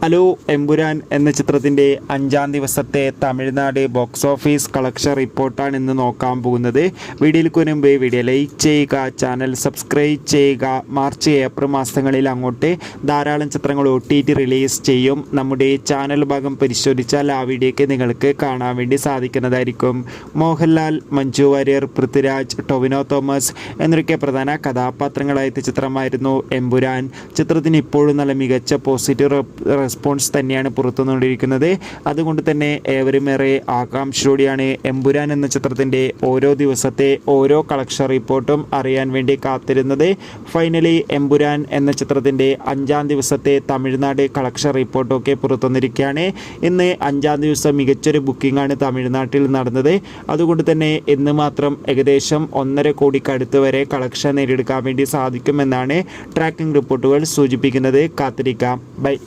Hello Empuraan എന്ന ചിത്രത്തിൻ്റെ 5-ാം ദിവസത്തെ തമിഴ്നാട് ബോക്സ് ഓഫീസ് കളക്ഷൻ റിപ്പോർട്ടാണ് ഇന്ന് നോക്കാൻ പോകുന്നത്. വീഡിയോയ്ക്ക് മുൻപ് വീഡിയോ ലൈക്ക് ചെയ്യുക, ചാനൽ സബ്സ്ക്രൈബ് ചെയ്യുക. മാർച്ച് ഏപ്രിൽ മാസങ്ങളിൽ അങ്ങോട്ട് ധാരാളം ചിത്രങ്ങൾ OTT റിലീസ് ചെയ്യും. നമ്മുടെ ചാനൽ ഭാഗം പരിശോധിച്ചാൽ ആ വീഡിയോയ്ക്ക് നിങ്ങൾക്ക് കാണാൻ വേണ്ടി സാധിക്കുന്നതായിരിക്കും. മോഹൻലാൽ, മഞ്ജു വാര്യർ, പൃഥ്വിരാജ്, ടൊവിനോ തോമസ് എന്നൊക്കെ പ്രധാന കഥാപാത്രങ്ങളായ ചിത്രമായിരുന്നു എമ്പുരാൻ. ചിത്രത്തിന് ഇപ്പോഴും നല്ല മികച്ച പോസിറ്റീവ് റെസ്പോൺസ് തന്നെയാണ് പുറത്തുകൊണ്ടിരിക്കുന്നത്. അതുകൊണ്ട് തന്നെ ഏവരുമേറെ ആകാംക്ഷയോടെയാണ് എമ്പുരാൻ എന്ന ചിത്രത്തിൻ്റെ ഓരോ ദിവസത്തെ ഓരോ കളക്ഷൻ റിപ്പോർട്ടും അറിയാൻ വേണ്ടി കാത്തിരുന്നത്. ഫൈനലി എമ്പുരാൻ എന്ന ചിത്രത്തിൻ്റെ 5-ാം ദിവസത്തെ തമിഴ്നാട് കളക്ഷൻ റിപ്പോർട്ടൊക്കെ പുറത്തുവന്നിരിക്കുകയാണ്. ഇന്ന് 5-ാം ദിവസം മികച്ചൊരു ബുക്കിംഗാണ് തമിഴ്നാട്ടിൽ നടന്നത്. അതുകൊണ്ട് തന്നെ ഇന്ന് മാത്രം ഏകദേശം 1.5 കോടിക്കടുത്ത് വരെ കളക്ഷൻ നേടിയെടുക്കാൻ വേണ്ടി സാധിക്കുമെന്നാണ് ട്രാക്കിംഗ് റിപ്പോർട്ടുകൾ സൂചിപ്പിക്കുന്നത്. കാത്തിരിക്കാം. ബൈ.